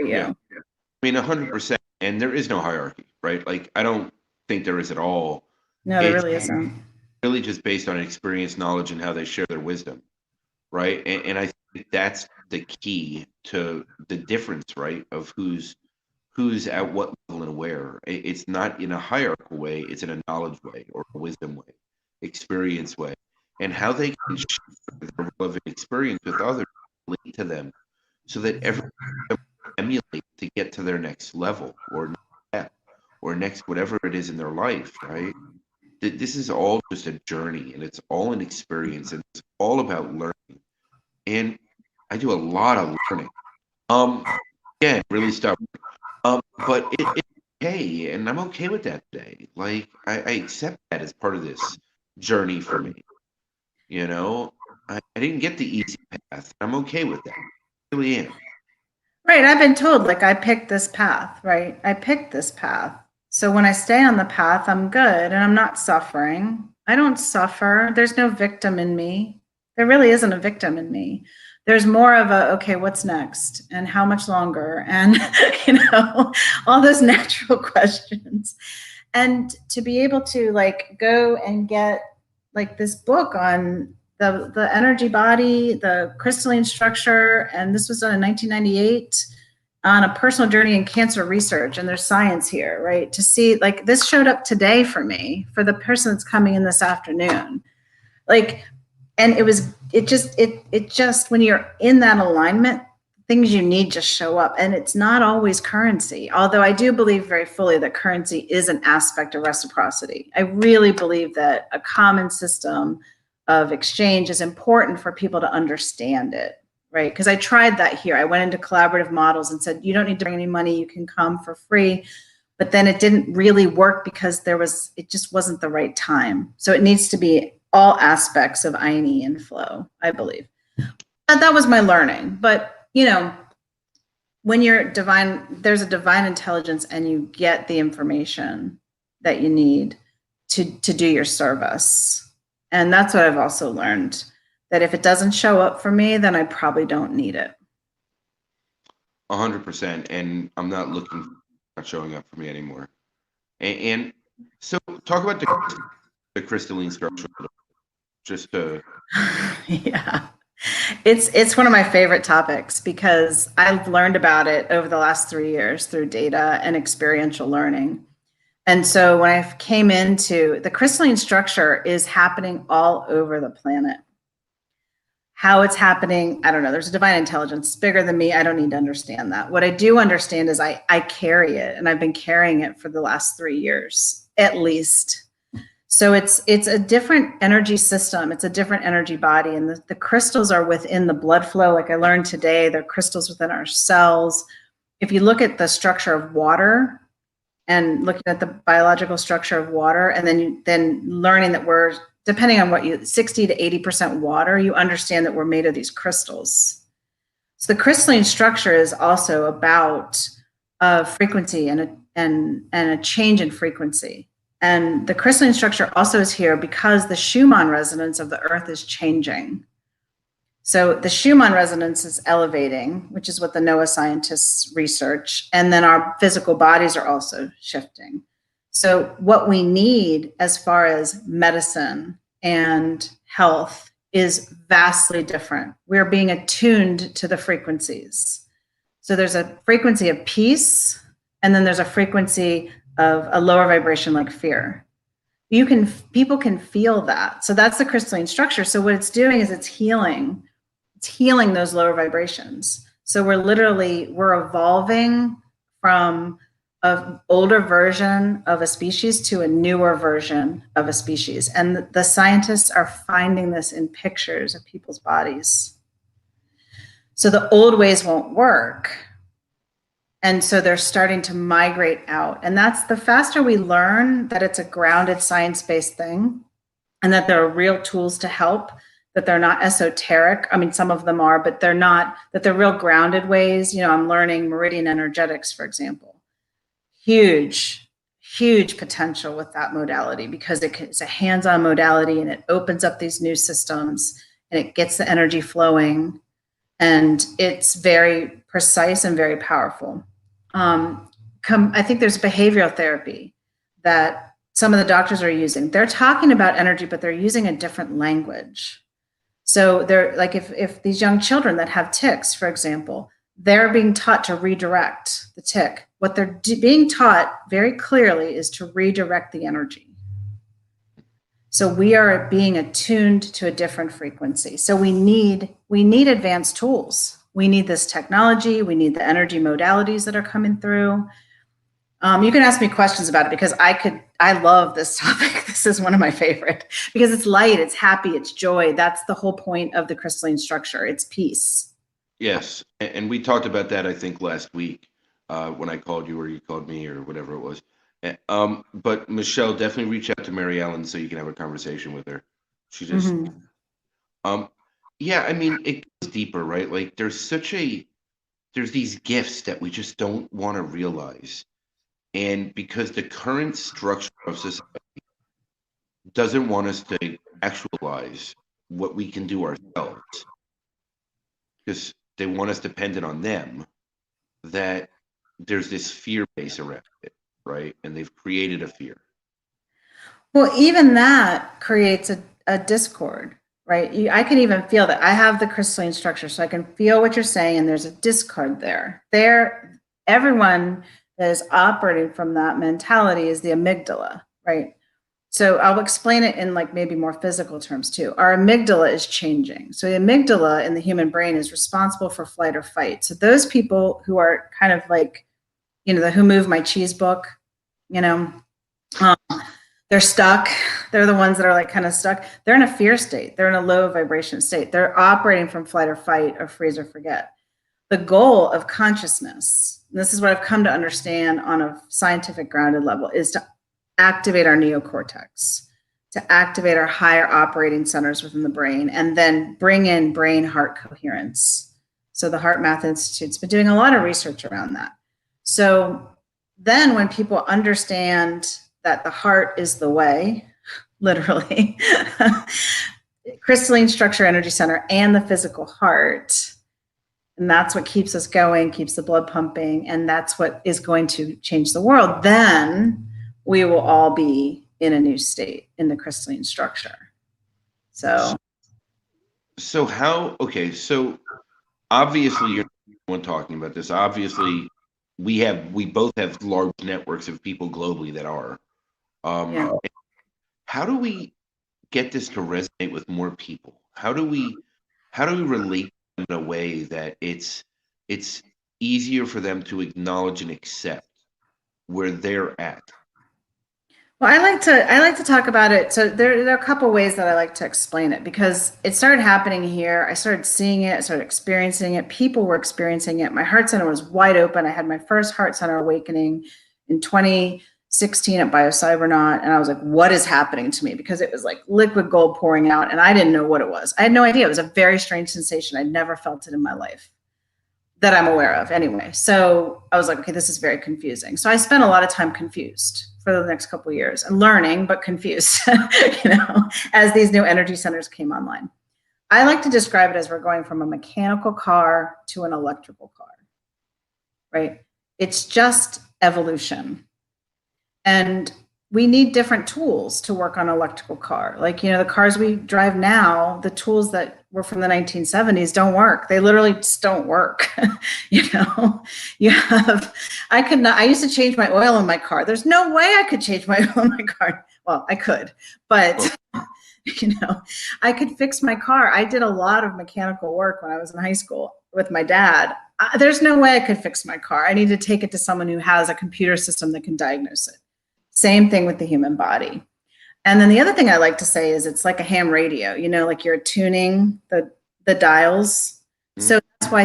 you. Yeah. I mean, 100%. And there is no hierarchy, right? Like, I don't think there is at all. No, there really isn't. Really just based on experience, knowledge, and how they share their wisdom, right? And I think that's the key to the difference, right? Of who's at what level and where. It's not in a hierarchical way. It's in a knowledge way or a wisdom way, experience way, and how they can share their relevant experience with others, relate to them, so that everyone emulate to get to their next level or next step or next whatever it is in their life, right? This is all just a journey, and it's all an experience, and it's all about learning. And I do a lot of learning. Again, really stubborn. But it's okay, and I'm okay with that today. Like, I accept that as part of this journey for me. I didn't get the easy path. I'm okay with that. I really am. Right. I've been told, like, I picked this path, right? I picked this path. So when I stay on the path, I'm good and I'm not suffering. I don't suffer. There's no victim in me. There really isn't a victim in me. There's more of a, okay, what's next and how much longer? And, all those natural questions. And to be able to like go and get like this book on the energy body, the crystalline structure, and this was done in 1998 on a personal journey in cancer research. And there's science here, right? To see, like, this showed up today for me, for the person that's coming in this afternoon. Like, and it just, when you're in that alignment, things you need just show up. And it's not always currency. Although I do believe very fully that currency is an aspect of reciprocity. I really believe that a common system of exchange is important for people to understand it, right? Because I tried that here. I went into collaborative models and said, you don't need to bring any money. You can come for free. but then it didn't really work because it just wasn't the right time. So it needs to be all aspects of INE and flow, I believe. That was my learning. But, when you're divine, there's a divine intelligence and you get the information that you need to do your service. And that's what I've also learned, that if it doesn't show up for me, then I probably don't need it. 100%. And I'm not showing up for me anymore. And so talk about the crystalline structure, just to. Yeah. It's one of my favorite topics because I've learned about it over the last 3 years through data and experiential learning. And so when I came into the crystalline structure is happening all over the planet. How it's happening, I don't know. There's a divine intelligence. It's bigger than me. I don't need to understand that. What I do understand is I carry it, and I've been carrying it for the last 3 years, at least. So it's a different energy system. It's a different energy body. And the crystals are within the blood flow. Like I learned today, they're crystals within our cells. If you look at the structure of water and looking at the biological structure of water, and then learning that we're, depending on 60 to 80% water, you understand that we're made of these crystals. So the crystalline structure is also about frequency and a change in frequency. And the crystalline structure also is here because the Schumann resonance of the earth is changing. So the Schumann resonance is elevating, which is what the NOAA scientists research. And then our physical bodies are also shifting. So what we need as far as medicine and health is vastly different. We're being attuned to the frequencies. So there's a frequency of peace, and then there's a frequency of a lower vibration like fear. People can feel that. So that's the crystalline structure. So what it's doing is it's healing those lower vibrations. So we're evolving from an older version of a species to a newer version of a species. And the scientists are finding this in pictures of people's bodies. So the old ways won't work. And so they're starting to migrate out. And that's the faster we learn that it's a grounded science-based thing and that there are real tools to help, that they're not esoteric. I mean, some of them are, but they're not, that they're real grounded ways. I'm learning meridian energetics, for example. Huge potential with that modality because it's a hands-on modality and it opens up these new systems and it gets the energy flowing. And it's very precise and very powerful. I think there's behavioral therapy that some of the doctors are using. They're talking about energy, but they're using a different language. So they're like, if these young children that have tics, for example, they're being taught to redirect the tic. What they're being taught very clearly is to redirect the energy. So we are being attuned to a different frequency. So we need advanced tools. We need this technology. We need the energy modalities that are coming through. You can ask me questions about it because I love this topic. This is one of my favorite because it's light, it's happy, it's joy. That's the whole point of the crystalline structure. It's peace. Yes. And we talked about that, I think, last week when I called you or you called me or whatever it was. But Michelle, definitely reach out to Maryelellen so you can have a conversation with her. She just, yeah, I mean, it goes deeper, right? Like there's these gifts that we just don't want to realize. And because the current structure of society doesn't want us to actualize what we can do ourselves, because they want us dependent on them, that there's this fear base around it, right? And they've created a fear. Well, even that creates a discord, right? I can even feel that. I have the crystalline structure, so I can feel what you're saying, and there's a discord there. Everyone that is operating from that mentality is the amygdala, right? So I'll explain it in like maybe more physical terms too. Our amygdala is changing. So the amygdala in the human brain is responsible for flight or fight. So those people who are kind of like, the Who Moved My Cheese book, they're stuck. They're the ones that are like kind of stuck. They're in a fear state. They're in a low vibration state. They're operating from flight or fight or freeze or forget. The goal of consciousness, and this is what I've come to understand on a scientific grounded level, is to activate our neocortex, to activate our higher operating centers within the brain, and then bring in brain heart coherence. So the Heart Math Institute's been doing a lot of research around that. So then when people understand that the heart is the way, literally, crystalline structure, energy center, and the physical heart, and that's what keeps us going, keeps the blood pumping, and that's what is going to change the world, then we will all be in a new state in the crystalline structure. So how, okay, so obviously you're the one talking about this. Obviously, we both have large networks of people globally that are. yeah. How do we get this to resonate with more people? How do we relate in a way that it's easier for them to acknowledge and accept where they're at? Well, I like to talk about it. So there are a couple ways that I like to explain it, because it started happening here. I started seeing it, I started experiencing it. People were experiencing it. My heart center was wide open. I had my first heart center awakening in 2016 at BioCybernaut, and I was like, what is happening to me? Because it was like liquid gold pouring out, and I didn't know what it was. I had no idea. It was a very strange sensation. I'd never felt it in my life that I'm aware of anyway. So I was like, okay, this is very confusing. So I spent a lot of time confused for the next couple of years and learning, but confused, as these new energy centers came online. I like to describe it as we're going from a mechanical car to an electrical car, right? It's just evolution. And we need different tools to work on an electrical car. Like, the cars we drive now, the tools that were from the 1970s don't work. They literally just don't work. You have, I used to change my oil in my car. There's no way I could change my oil in my car. Well, I could, but I could fix my car. I did a lot of mechanical work when I was in high school with my dad. There's no way I could fix my car. I need to take it to someone who has a computer system that can diagnose it. Same thing with the human body. And then the other thing I like to say is it's like a ham radio, like you're tuning the dials. Mm-hmm. So that's why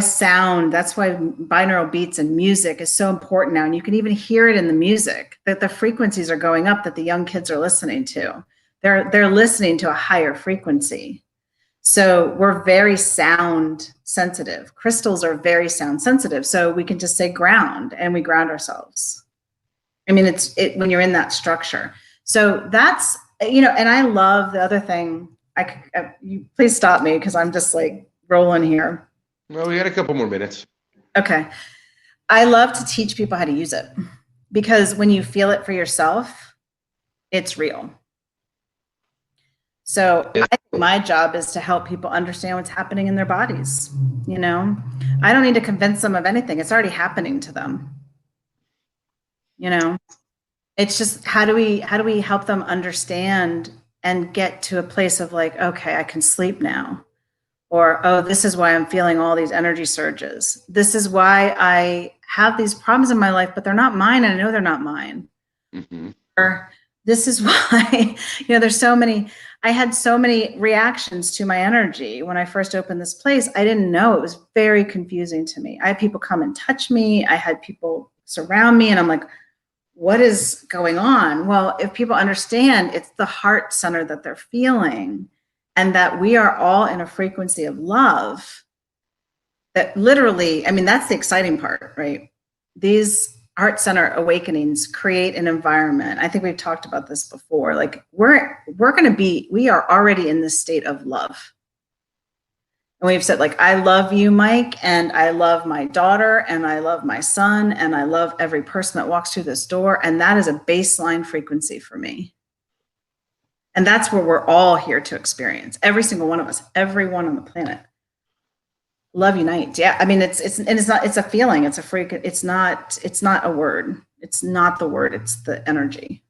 that's why binaural beats and music is so important now. And you can even hear it in the music, that the frequencies are going up that the young kids are listening to. They're listening to a higher frequency. So we're very sound sensitive. Crystals are very sound sensitive. So we can just say ground, and we ground ourselves. I mean, it's when you're in that structure. So that's, and I love the other thing. You please stop me, because I'm just like rolling here. Well, we got a couple more minutes. Okay. I love to teach people how to use it, because when you feel it for yourself, it's real. So I think my job is to help people understand what's happening in their bodies. I don't need to convince them of anything. It's already happening to them. It's just, how do we help them understand and get to a place of like, okay, I can sleep now. Or, oh, this is why I'm feeling all these energy surges. This is why I have these problems in my life, but they're not mine. And I know they're not mine. Mm-hmm. Or this is why, I had so many reactions to my energy when I first opened this place. I didn't know. It was very confusing to me. I had people come and touch me. I had people surround me, and I'm like, what is going on? Well, if people understand, it's the heart center that they're feeling, and that we are all in a frequency of love, that literally, that's the exciting part, right? These heart center awakenings create an environment. I think we've talked about this before. Like we are already in this state of love. And we've said, like, I love you, Mike, and I love my daughter, and I love my son, and I love every person that walks through this door. And that is a baseline frequency for me. And that's where we're all here to experience. Every single one of us, everyone on the planet. Love unites. Yeah. It's a feeling. It's a freak. It's not a word. It's not the word. It's the energy.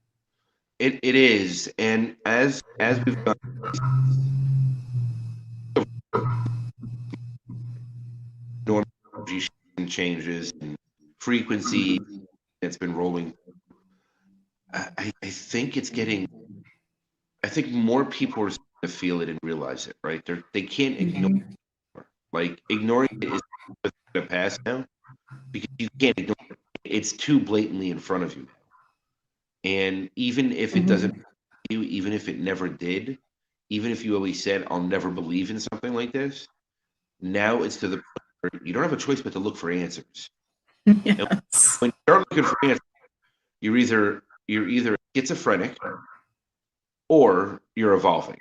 It is. And as we've gone, normal energy changes and frequency that's been rolling, I think more people are starting to feel it and realize it, right? They can't ignore it. Like ignoring it is with the past now because you can't ignore it. It's too blatantly in front of you now. And even if it doesn't you, even if it never did, even if you always said, I'll never believe in something like this, now it's to the point where you don't have a choice but to look for answers. And Yes. when you start looking for answers, you're either schizophrenic or you're evolving.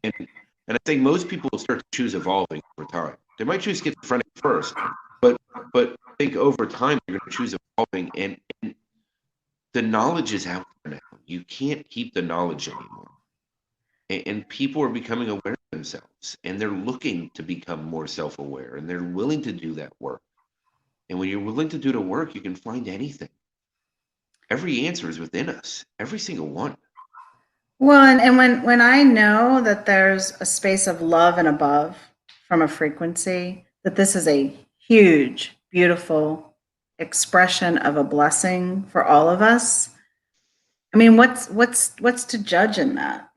And I think most people will start to choose evolving over time. They might choose schizophrenic first, but I think over time they're going to choose evolving, and the knowledge is out there now. You can't keep the knowledge anymore. And people are becoming aware of themselves, and they're looking to become more self-aware, and they're willing to do that work. And when you're willing to do the work, you can find anything. Every answer is within us, every single one. Well, and when I know that there's a space of love and above from a frequency, that this is a huge, beautiful expression of a blessing for all of us. I mean, what's to judge in that?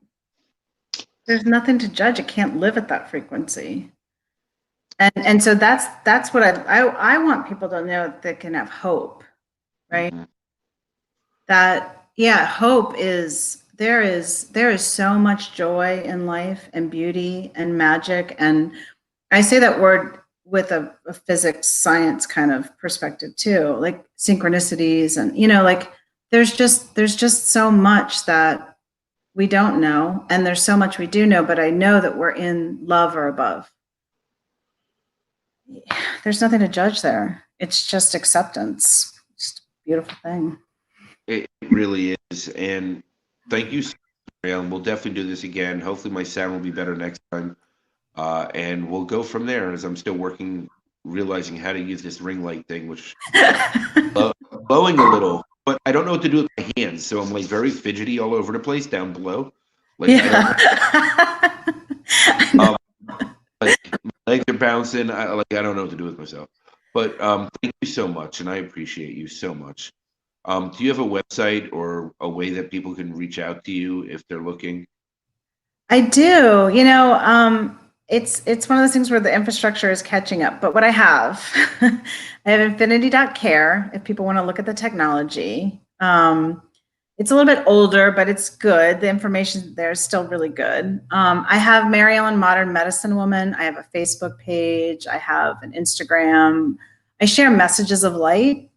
There's nothing to judge. It can't live at that frequency. And so that's what I want people to know, that they can have hope, right? Mm-hmm. That, yeah, hope is, there is so much joy in life and beauty and magic. And I say that word with a physics science kind of perspective too, like synchronicities, and like there's just so much that we don't know, and there's so much we do know, but I know that we're in love or above. There's nothing to judge there. It's just acceptance. Just a beautiful thing. It really is. And thank you, Maryellen. We'll definitely do this again. Hopefully my sound will be better next time. And we'll go from there, as I'm still working, realizing how to use this ring light thing, which blowing a little, but I don't know what to do with my hands. So I'm like very fidgety all over the place down below. Like, Yeah. like my legs are bouncing. I don't know what to do with myself. But thank you so much, and I appreciate you so much. Do you have a website or a way that people can reach out to you if they're looking? I do. It's one of those things where the infrastructure is catching up. But what I have, I have infinity.care if people want to look at the technology. It's a little bit older, but it's good. The information there is still really good. I have Maryelellen Modern Medicine Woman. I have a Facebook page. I have an Instagram. I share messages of light,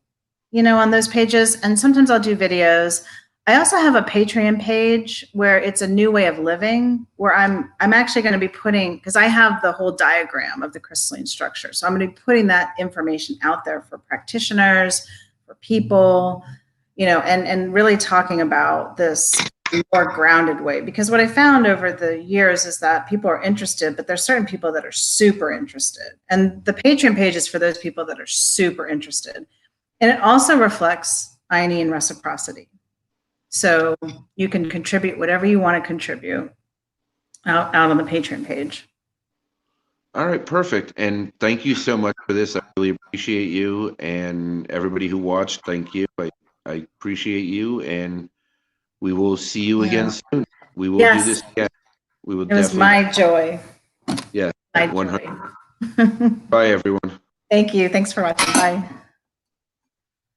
on those pages. And sometimes I'll do videos. I also have a Patreon page where it's a new way of living, where I'm actually going to be putting, because I have the whole diagram of the crystalline structure. So I'm going to be putting that information out there for practitioners, for people, and really talking about this more grounded way. Because what I found over the years is that people are interested, but there's certain people that are super interested. And the Patreon page is for those people that are super interested. And it also reflects Ionian reciprocity. So you can contribute whatever you want to contribute out on the Patreon page. All right, perfect. And thank you so much for this. I really appreciate you, and everybody who watched, thank you. I appreciate you, and we will see you again soon. We will do this again. We will. It was my joy. Yeah, my 100. Joy. Bye, everyone. Thank you. Thanks for watching. Bye.